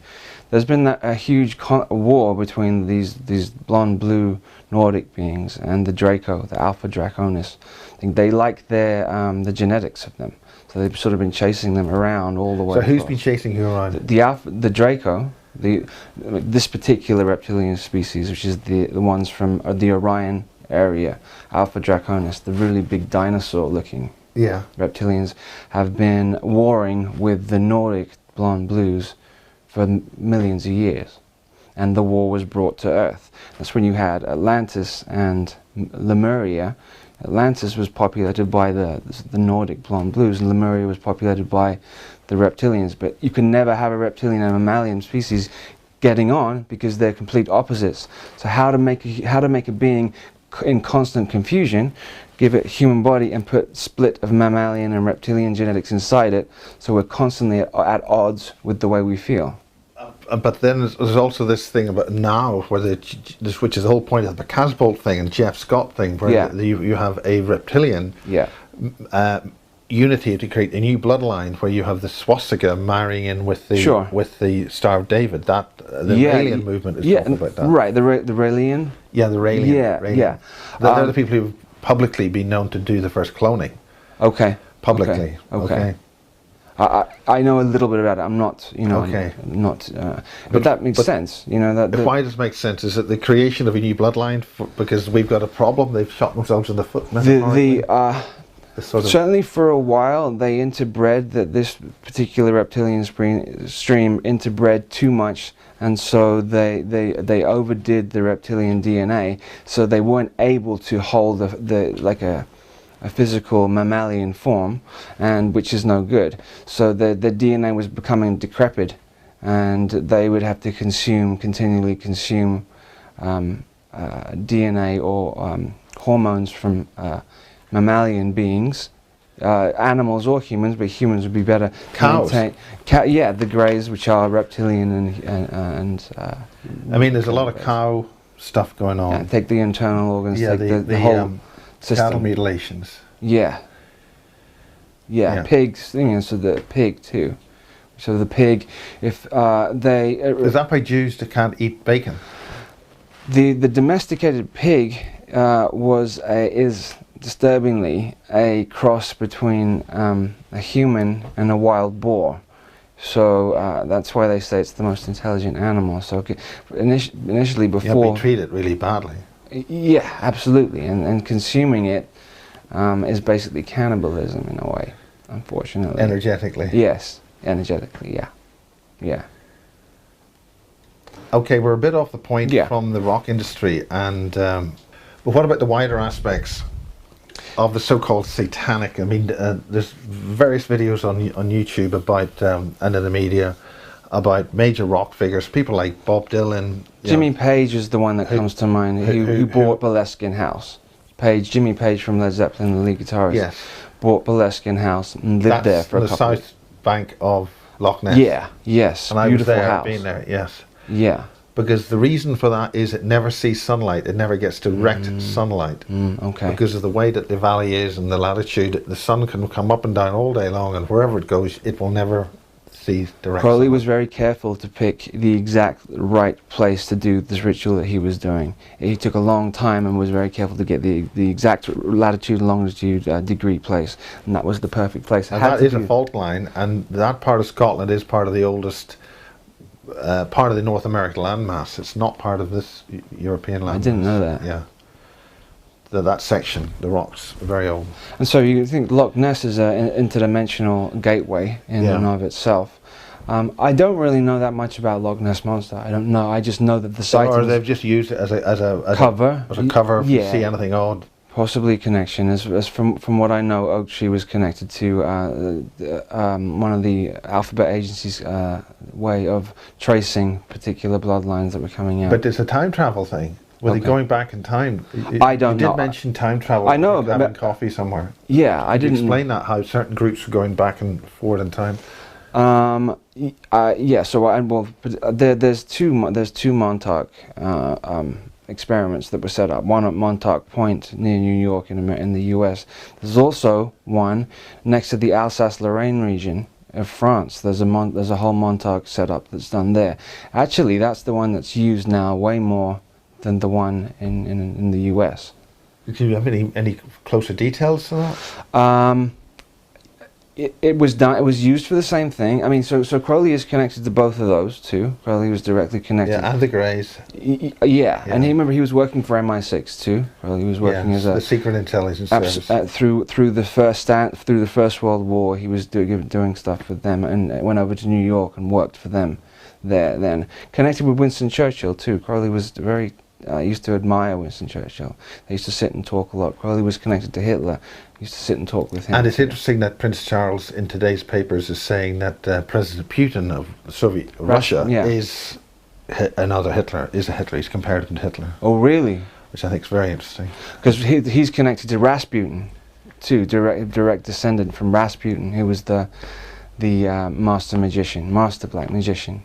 There's been a huge war between these blonde blue Nordic beings and the Draco, the Alpha Draconis. I think they like the genetics of them, so they've sort of been chasing them around all the way. So who's across. been chasing you around? The Draco, this particular reptilian species, which is the ones from the Orion area, Alpha Draconis, the really big dinosaur-looking reptilians, have been warring with the Nordic blonde blues for millions of years, and the war was brought to Earth. That's when you had Atlantis and Lemuria. Atlantis was populated by the Nordic blonde blues, and Lemuria was populated by the reptilians. But you can never have a reptilian and mammalian species getting on because they're complete opposites. So how to make a being in constant confusion, give it a human body and put split of mammalian and reptilian genetics inside it, so we're constantly at odds with the way we feel. But then there's also this thing about now, where which is the whole point of the Casbolt thing and Jeff Scott thing, where you have a reptilian unity to create a new bloodline, where you have the swastika marrying in with the Star of David. That the Raelian movement is talking about that. Right, the Raelian. Yeah, the Raelian. Yeah. They're the people who've publicly been known to do the first cloning. Okay. Publicly. Okay. I know a little bit about it. I'm not, but that makes sense. Why does it make sense? Is it the creation of a new bloodline because we've got a problem? They've shot themselves in the foot. Certainly for a while they interbred, that this particular reptilian stream interbred too much, and so they overdid the reptilian DNA, so they weren't able to hold a physical mammalian form, and which is no good. So the DNA was becoming decrepit, and they would have to continually consume DNA or hormones from mammalian beings, animals or humans, but humans would be better. Cows. The greys, which are reptilian and I mean, there's a lot of cow stuff going on. Yeah, take the internal organs, take the whole system. Cattle mutilations. Yeah. Pigs. So the pig too. So the pig, if they is that by Jews that can't eat bacon? The domesticated pig is disturbingly a cross between a human and a wild boar. So that's why they say it's the most intelligent animal. So initially, before we treat it really badly. Yeah, absolutely, and consuming it is basically cannibalism in a way, unfortunately. Energetically. Yes, energetically. Yeah. Okay, we're a bit off the point from the rock industry, and but what about the wider aspects of the so-called satanic? I mean, there's various videos on YouTube about and in the media about major rock figures, people like Bob Dylan. Jimmy Page is the one that comes to mind. Who bought Boleskine House? Jimmy Page from Led Zeppelin, the lead guitarist, bought Boleskine House and lived there for a couple. That's the south bank of Loch Ness. Yeah. Yes. And beautiful I was there, house. been there. Yes. Yeah. Because the reason for that is it never sees sunlight. It never gets direct sunlight. Okay. Because of the way that the valley is and the latitude, the sun can come up and down all day long, and wherever it goes, it will never see direct Crowley sunlight. was very careful to pick the exact right place to do this ritual that he was doing. He took a long time and was very careful to get the exact latitude, longitude, degree place, and that was the perfect place. And that is a fault line, and that part of Scotland is part of the oldest part of the North American landmass. It's not part of this European landmass. I didn't know that. Yeah. That section, the rocks, are very old. And so you think Loch Ness is an interdimensional gateway in and of itself. I don't really know that much about Loch Ness Monster. I don't know. I just know that the site. Or they've just used it as a cover. As a cover if you see anything odd. Possibly a connection. As from what I know, Oak Tree was connected to one of the alphabet agencies' way of tracing particular bloodlines that were coming out. But it's a time travel thing. Were they going back in time? I don't know. You did mention time travel. I know. Having coffee somewhere. Yeah, I didn't explain that, how certain groups were going back and forward in time. Yeah. So there's two Montauk experiments that were set up. One at Montauk Point near New York in the US. There's also one next to the Alsace-Lorraine region of France. There's a whole Montauk setup that's done there. Actually, that's the one that's used now way more than the one in the US. Do you have any closer details to that? It was done. It was used for the same thing. I mean, so Crowley is connected to both of those too. Crowley was directly connected. Yeah, and the Greys. Yeah, and he was working for MI6 too. Crowley was working as a the Secret Intelligence Service. Through the First World War, he was doing stuff with them, and went over to New York and worked for them there. Then connected with Winston Churchill too. Crowley was very. Used to admire Winston Churchill. They used to sit and talk a lot. Crowley was connected to Hitler. He used to sit and talk with him. And it's interesting that Prince Charles in today's papers is saying that President Putin of Soviet Russia is another Hitler, is a Hitler. He's compared him to Hitler. Oh, really? Which I think is very interesting. Because he's connected to Rasputin, too, direct descendant from Rasputin, who was the master black magician,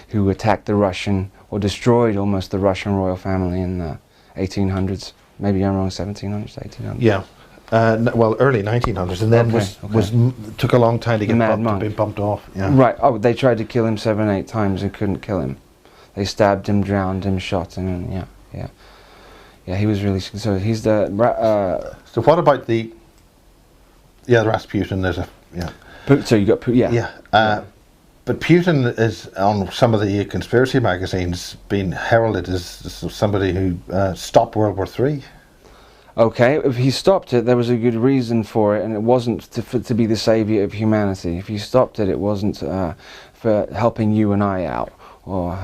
who attacked the Russian, or destroyed almost the Russian royal family in the 1800s. Maybe I'm wrong, 1700s, 1800s. Yeah. Well, early 1900s, and then took a long time to get bumped off. Yeah. Right. Oh, they tried to kill him 7, 8 times and couldn't kill him. They stabbed him, drowned him, shot him, and yeah. He was really so. He's the. So what about the Rasputin? There's a So you got But Putin is on some of the conspiracy magazines being heralded as somebody who stopped World War III. Okay, if he stopped it, there was a good reason for it, and it wasn't to be the savior of humanity. If he stopped it, it wasn't for helping you and I out, or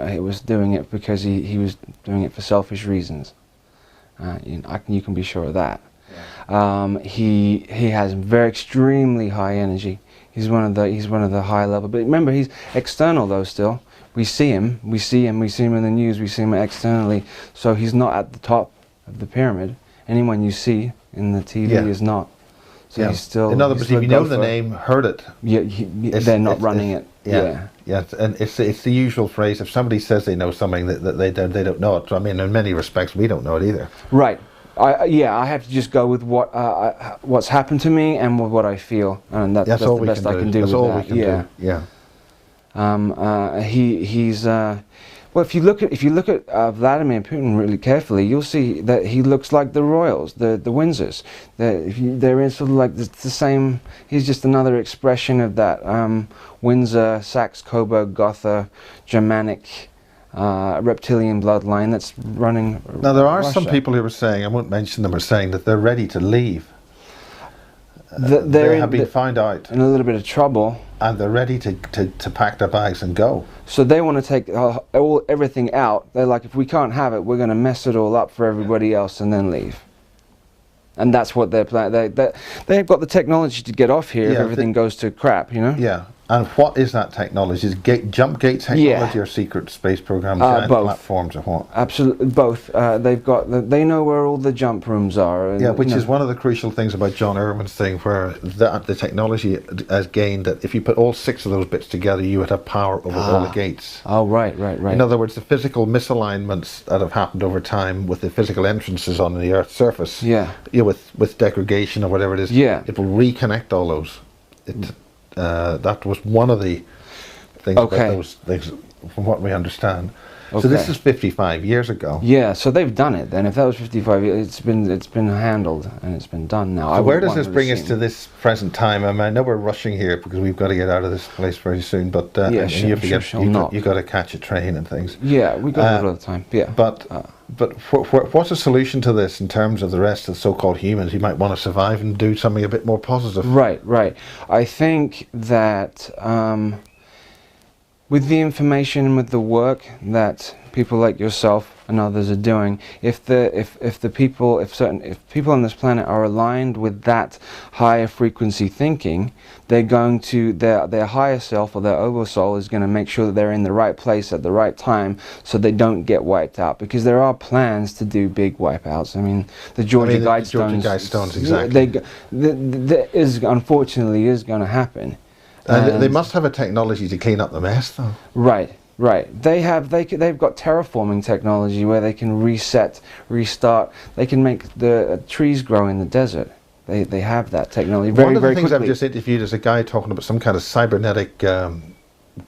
it was doing it because he was doing it for selfish reasons. You can be sure of that. He has very extremely high energy. He's one of the high level. But remember, he's external though. Still, we see him in the news. We see him externally. So he's not at the top of the pyramid. Anyone you see in the TV is not. So he's still. In other words, if you know the name, heard it. Yeah, they're not running it. Yeah, and it's the usual phrase. If somebody says they know something that they don't know it. I mean, in many respects, we don't know it either. Right. I have to just go with what's happened to me and with what I feel, and that's the best I can do. That's all we can do. Yeah. He's well. If you look at Vladimir Putin really carefully, you'll see that he looks like the royals, the Windsors. They're in sort of like the same. He's just another expression of that Windsor, Saxe-Coburg, Gotha, Germanic. Reptilian bloodline that's running. Now there are Russia. some people who are saying, I won't mention them, are saying that they're ready to leave. They have been found out in a little bit of trouble, and they're ready to pack their bags and go. So they want to take everything out. They're like, if we can't have it, we're going to mess it all up for everybody else and then leave. And that's what they're planning. They've got the technology to get off here if everything goes to crap, you know? Yeah. And what is that technology? Is jump gate technology or secret space programs, giant platforms, or what? Absolutely, both. They know where all the jump rooms are. And, which is one of the crucial things about John Irwin's thing, where the technology has gained that if you put all 6 of those bits together, you would have power over all the gates. Oh, right. In other words, the physical misalignments that have happened over time with the physical entrances on the Earth's surface, with degradation or whatever it is, it will reconnect all those. That was one of the things about those things, from what we understand. So this is 55 years ago. Yeah, so they've done it then. If that was 55 years, it's been handled and it's been done now. So where does this bring us to this present time? I mean, I know we're rushing here because we've got to get out of this place very soon, but you've got to catch a train and things. Yeah, we got a little time. Yeah, but what's the solution to this in terms of the rest of the so-called humans? You might want to survive and do something a bit more positive. Right. I think that with the information and with the work that people like yourself and others are doing, if people on this planet are aligned with that higher frequency thinking, they're going to their higher self or their oversoul is going to make sure that they're in the right place at the right time, so they don't get wiped out. Because there are plans to do big wipeouts. I mean, the Georgia Guidestones, exactly. That unfortunately is going to happen. They must have a technology to clean up the mess, though. Right. Right. They've got terraforming technology where they can reset, restart. They can make the trees grow in the desert. They have that technology very, One of the very things quickly. I've just interviewed is a guy talking about some kind of cybernetic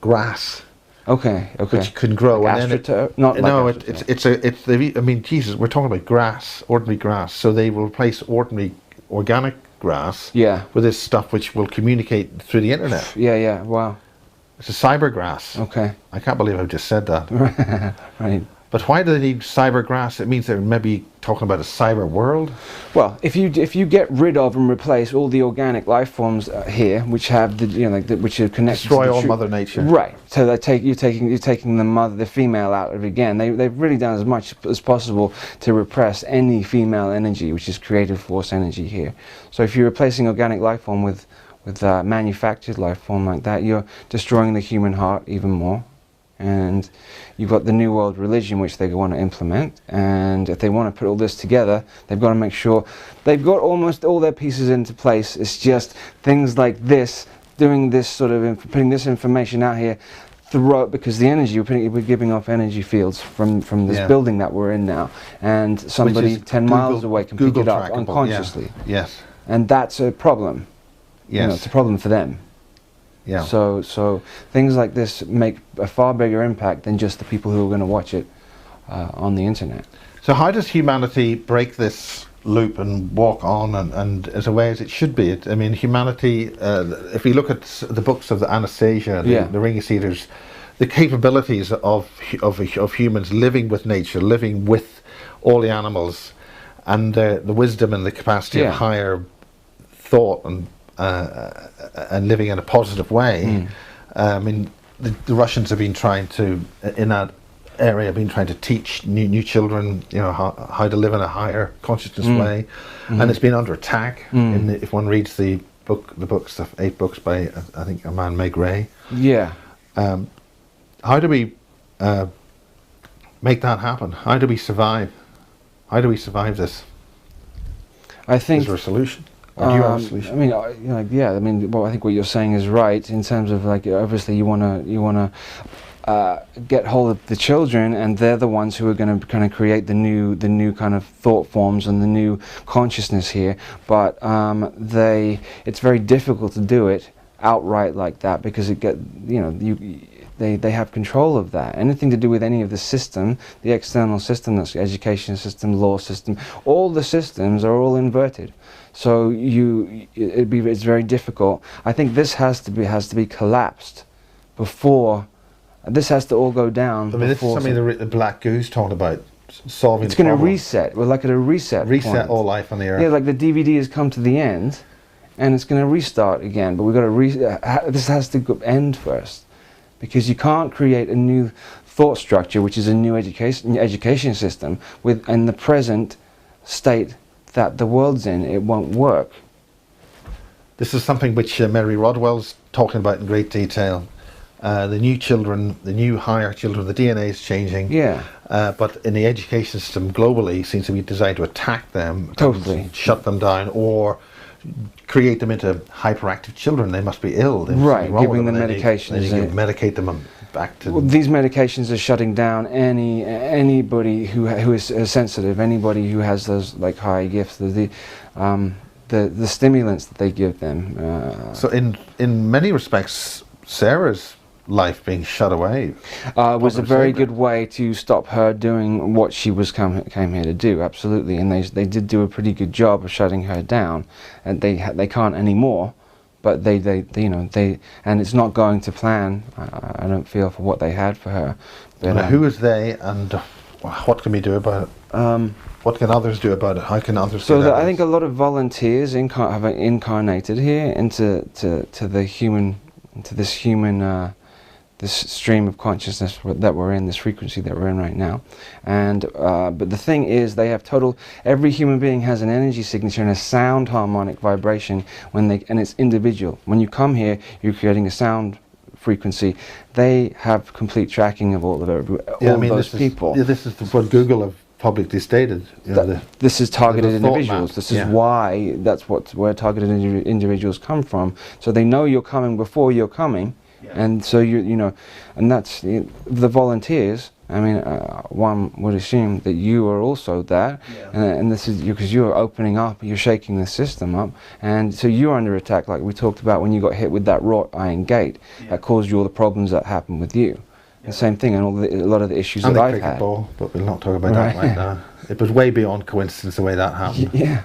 grass. Okay. Which can grow. Like and then astroturf? I mean, Jesus, we're talking about grass, ordinary grass. So they will replace ordinary organic grass with this stuff which will communicate through the internet. Yeah. Wow. It's a cyber grass. Okay. I can't believe I've just said that. Right. But why do they need cyber grass? It means they're maybe talking about a cyber world. Well, if you get rid of and replace all the organic life forms here, which have which are connected, Destroy to the all Mother Nature. Right. So you're taking the female out of it again. They've really done as much as possible to repress any female energy, which is creative force energy here. So if you're replacing organic life form with manufactured life form like that, you're destroying the human heart even more. And you've got the New World religion, which they want to implement. And if they want to put all this together, they've got to make sure they've got almost all their pieces into place. It's just things like this, doing this sort of, putting this information out here, because the energy, we're giving off energy fields from this building that we're in now. And somebody 10 miles away can pick it up unconsciously. Yes. And that's a problem. Yes. It's a problem for them. Yeah. So things like this make a far bigger impact than just the people who are going to watch it on the internet. So how does humanity break this loop and walk on and as a way as it should be? I mean, humanity, if we look at the books of the Anastasia, the Ring of Cedars, the capabilities of humans living with nature, living with all the animals, and the wisdom and the capacity of higher thought and living in a positive way. I mean, the Russians have been trying to, in that area, to teach new children, how to live in a higher consciousness way, and it's been under attack. If one reads the 8 books by I think a man Meg Ray. Yeah. How do we make that happen? How do we survive? How do we survive this? I think. Is there a solution? Or do you have a solution? I mean, I mean, I think what you're saying is right in terms of obviously you wanna get hold of the children, and they're the ones who are going to kind of create the new kind of thought forms and the new consciousness here. But it's very difficult to do it outright like that, because they have control of that. Anything to do with any of the system, the external system, that's the education system, law system, all the systems are all inverted. So it's very difficult. I think this has to be collapsed before. This has to all go down. I mean, this is something the Black Goose talked about, solving. It's going to reset. We're like at a reset point. All life on the earth. Yeah, like the DVD has come to the end, and it's going to restart again. But we've got to this has to end first, because you can't create a new thought structure, which is a new education system, in the present state that the world's in. It won't work. This is something which Mary Rodwell's talking about in great detail. The new children, the new higher children, the DNA is changing. Yeah. But in the education system globally, seems to be designed to attack them, totally, shut them down, or create them into hyperactive children. They must be ill. Right, giving them medications. You medicate them back to. Well, these medications are shutting down anybody who is sensitive, anybody who has those high gifts. The stimulants that they give them. So in many respects, Sarah's life being shut away was a very good way to stop her doing what she was came here to do. Absolutely, and they did do a pretty good job of shutting her down, and they can't anymore. But they and it's not going to plan. I don't feel, for what they had for her. But, who is they, and what can we do about it? What can others do about it? How can others do that? I think a lot of volunteers have incarnated here into the human, into this human. This stream of consciousness that we're in, this frequency that we're in right now, and but the thing is, they have every human being has an energy signature and a sound harmonic vibration and it's individual. When you come here, you're creating a sound frequency. They have complete tracking of all those people. This is what Google have publicly stated. This is targeted individuals. This is where targeted individuals come from. So they know you're coming before you're coming. And so you know, and that's the volunteers. I mean, one would assume that you are also that, and this is because you're opening up, you're shaking the system up, and so you're under attack, like we talked about when you got hit with that wrought iron gate that caused you all the problems that happened with you. The same thing, and a lot of the issues and that the I've cricket had. ball, but we'll not talk about that right now. It was way beyond coincidence the way that happened. Yeah.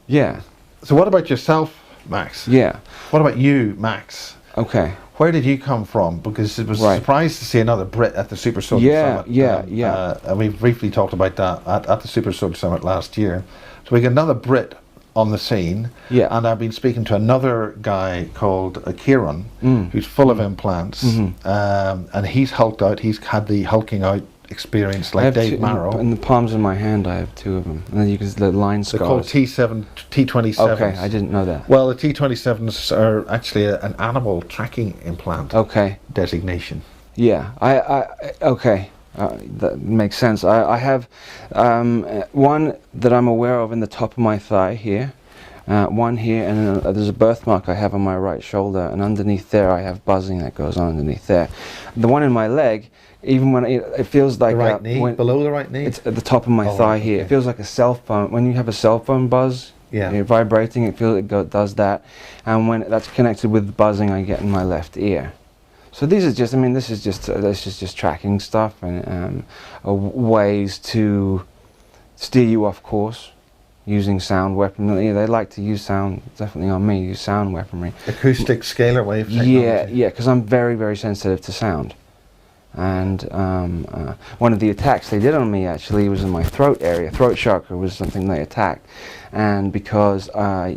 Yeah. So what about yourself, Max? Yeah. What about you, Max? Okay. Where did you come from? Because it was a surprise to see another Brit at the Super Soldier Summit. And we briefly talked about that at the Super Soldier Summit last year. So we got another Brit on the scene. Yeah. And I've been speaking to another guy called Kieran, who's full of implants. And he's hulked out. He's had the hulking out experience like Dave Marrow. In the palms of my hand, I have two of them. And then you can see the line scars. They're called T27s. Okay, I didn't know that. Well, the T27s are actually an animal tracking implant. Okay. Designation. Yeah, okay. That makes sense. I have one that I'm aware of in the top of my thigh here, one here, and there's a birthmark I have on my right shoulder, and underneath there I have buzzing that goes on underneath there. The one in my leg, even when it feels like the right knee, below the right knee, it's at the top of my thigh here. It feels like a cell phone. When you have a cell phone buzz, you're vibrating. It feels does that, and when that's connected with the buzzing I get in my left ear. So these are just, I mean, this is just tracking stuff and ways to steer you off course using sound weaponry. They like to use sound, definitely on me, use sound weaponry. Acoustic scalar wave technology. Yeah, because I'm very, very sensitive to sound. And one of the attacks they did on me actually was in my throat area. Throat chakra was something they attacked. And because I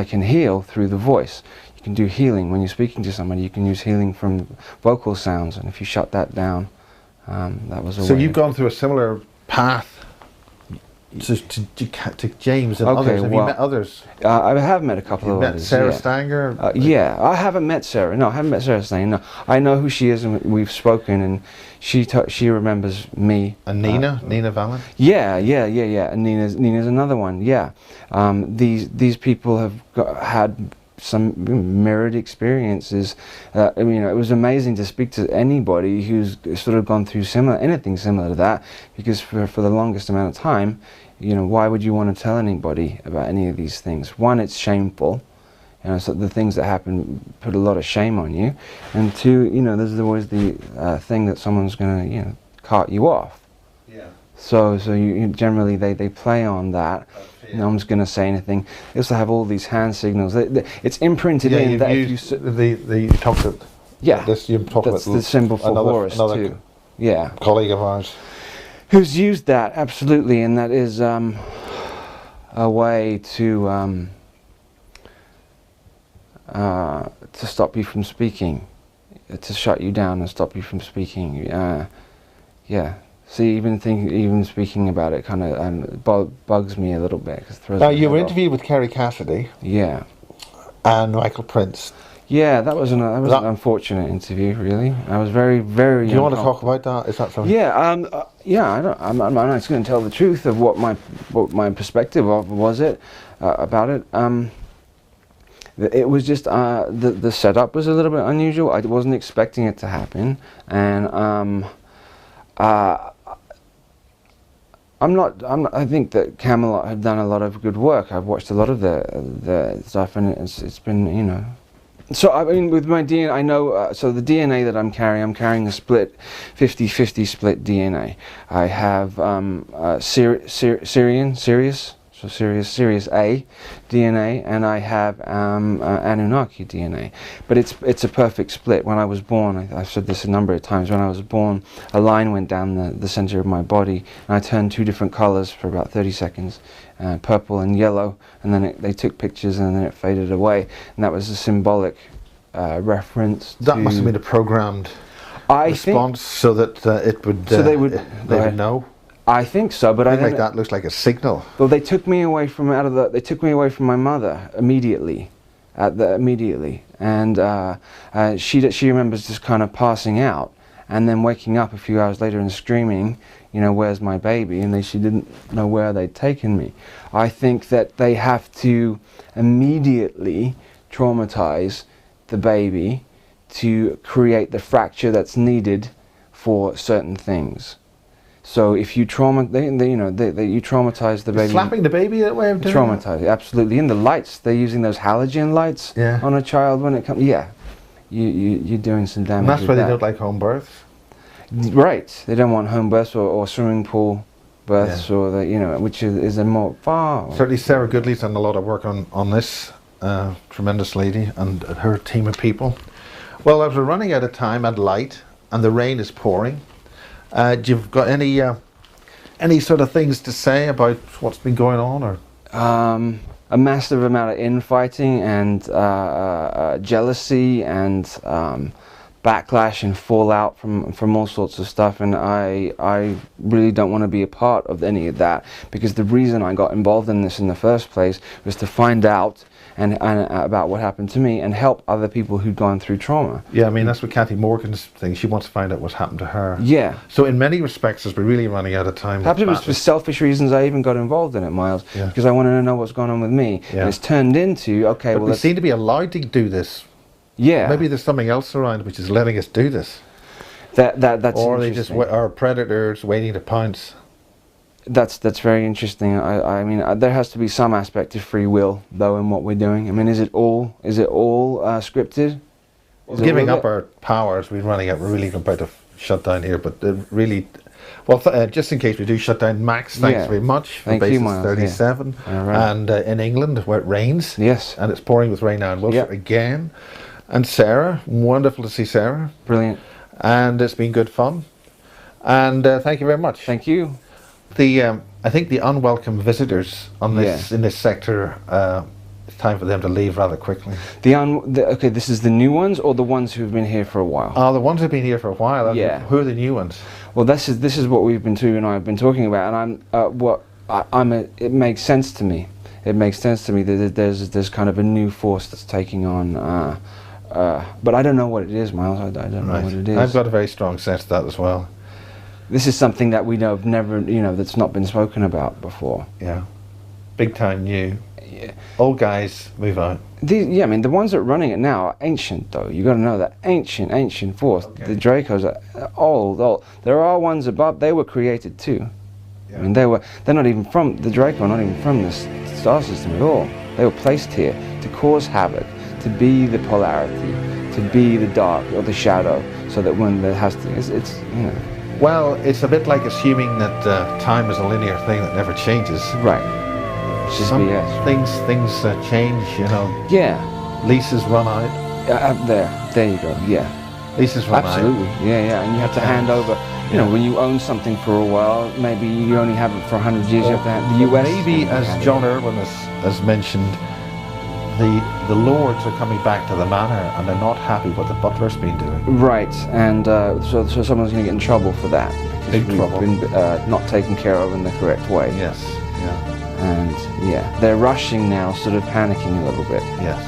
can heal through the voice. You can do healing when you're speaking to somebody. You can use healing from vocal sounds, and if you shut that down, that was a way. So you've gone through a similar path to James and others. Have you met others? I have met a couple of others. Sarah Stanger? Yeah, I haven't met Sarah. No, I haven't met Sarah Stanger. No, I know who she is, and we've spoken, and she remembers me. And Nina, Nina Valent? Yeah. And Nina's another one. Yeah, these people have had some mirrored experiences. I mean, it was amazing to speak to anybody who's sort of gone through anything similar to that, because for the longest amount of time, you know, why would you want to tell anybody about any of these things? One, it's shameful. You know, so the things that happen put a lot of shame on you, and two, you know, there's always the thing that someone's going to, you know, cart you off. Yeah. So you generally they play on that. No one's going to say anything. They also have all these hand signals. It's imprinted in that if you talked about. Yeah. You talked that's about the symbol for Horus too. Yeah. Colleague of ours. Who's used that absolutely, and that is a way to stop you from speaking, to shut you down and stop you from speaking. Yeah. See, even speaking about it kind of bugs me a little bit. Now, you were interviewed with Kerry Cassidy. Yeah. And Michael Prince. Yeah, that was an unfortunate interview, really. I was very, very. Do you want to talk about that? Is that something? Yeah, I'm not just going to tell the truth of what my perspective was about it. It was just the setup was a little bit unusual. I wasn't expecting it to happen, and I think that Camelot have done a lot of good work. I've watched a lot of the stuff, and it's been, you know. So I mean, with my DNA, I know. So the DNA that I'm carrying a split, 50-50 split DNA. I have Sirius A DNA, and I have Anunnaki DNA. But it's a perfect split. When I was born, I've said this a number of times, when I was born, a line went down the center of my body, and I turned two different colors for about 30 seconds, purple and yellow, and then they took pictures, and then it faded away, and that was a symbolic reference. That must have been a programmed response, so that it would. So they would know. I think so, but I think that looks like a signal. Well, they took me away from They took me away from my mother immediately, and she remembers just kind of passing out, and then waking up a few hours later and screaming, you know, "Where's my baby?" And she didn't know where they'd taken me. I think that they have to immediately traumatize the baby to create the fracture that's needed for certain things. So if you you traumatize the baby. Slapping the baby that way of doing Traumatize, absolutely. In the lights, they're using those halogen lights on a child when it comes. Yeah, you're doing some damage. And that's with why that. they don't like home births. Right, they don't want home births or swimming pool births, or the which is a more far. Certainly, Sarah Goodley's done a lot of work on this. Tremendous lady and her team of people. Well, as we're running out of time and light, and the rain is pouring, do you've got any sort of things to say about what's been going on, or? A massive amount of infighting and jealousy and backlash and fallout from all sorts of stuff, and I really don't want to be a part of any of that, because the reason I got involved in this in the first place was to find out and about what happened to me and help other people who'd gone through trauma. Yeah, I mean, that's what Kathy Morgan's thing. She wants to find out what's happened to her. Yeah. So in many respects, as we're really running out of time. Perhaps it was for selfish reasons I even got involved in it, Miles, because I wanted to know what's going on with me. Yeah. And it's turned into, okay, but well, we seem to be allowed to do this. Yeah. Maybe there's something else around which is letting us do this. That's or they just are predators waiting to pounce. That's very interesting. I mean, there has to be some aspect of free will, though, in what we're doing. I mean, is it all scripted? Giving up our powers, we're running out. We're really about to shut down here, but really, well, just in case we do shut down, Max, thanks very much for Thank you, Basis Miles. 37, and in England where it rains, and it's pouring with rain now in Wiltshire again, and Sarah, wonderful to see Sarah, brilliant, and it's been good fun, and thank you very much. Thank you. I think the unwelcome visitors on this in this sector. It's time for them to leave rather quickly. Okay, this is the new ones or the ones who've been here for a while? Oh, the ones who've been here for a while. Yeah. Who are the new ones? Well, this is what we've been and I've been talking about, and it makes sense to me. It makes sense to me that there's kind of a new force that's taking on. But I don't know what it is, Miles. I don't know what it is. I've got a very strong sense of that as well. This is something that we know have never, that's not been spoken about before. Yeah. Big time new. Yeah. Old guys move out. I mean, the ones that are running it now are ancient, though. You got to know that ancient force. Okay. The Dracos are old. There are ones above. They were created too. Yeah. I mean, they're not even from the Draco. Not even from this star system at all. They were placed here to cause havoc, to be the polarity, to be the dark or the shadow, so that when there has to, it's. Well, it's a bit like assuming that time is a linear thing that never changes. Right. Some things change, Yeah. Leases run out. There you go. Yeah. Leases run out. Absolutely. Yeah. And you have to hand over. When you own something for a while, maybe you only have it for 100 years. You have to have the US. Maybe, as John Irwin has mentioned, the lords are coming back to the manor and they're not happy what the butler's been doing. Right. And so someone's going to get in trouble for that. Big trouble. Been not taken care of in the correct way. Yes. Yeah. And they're rushing now, sort of panicking a little bit. Yes.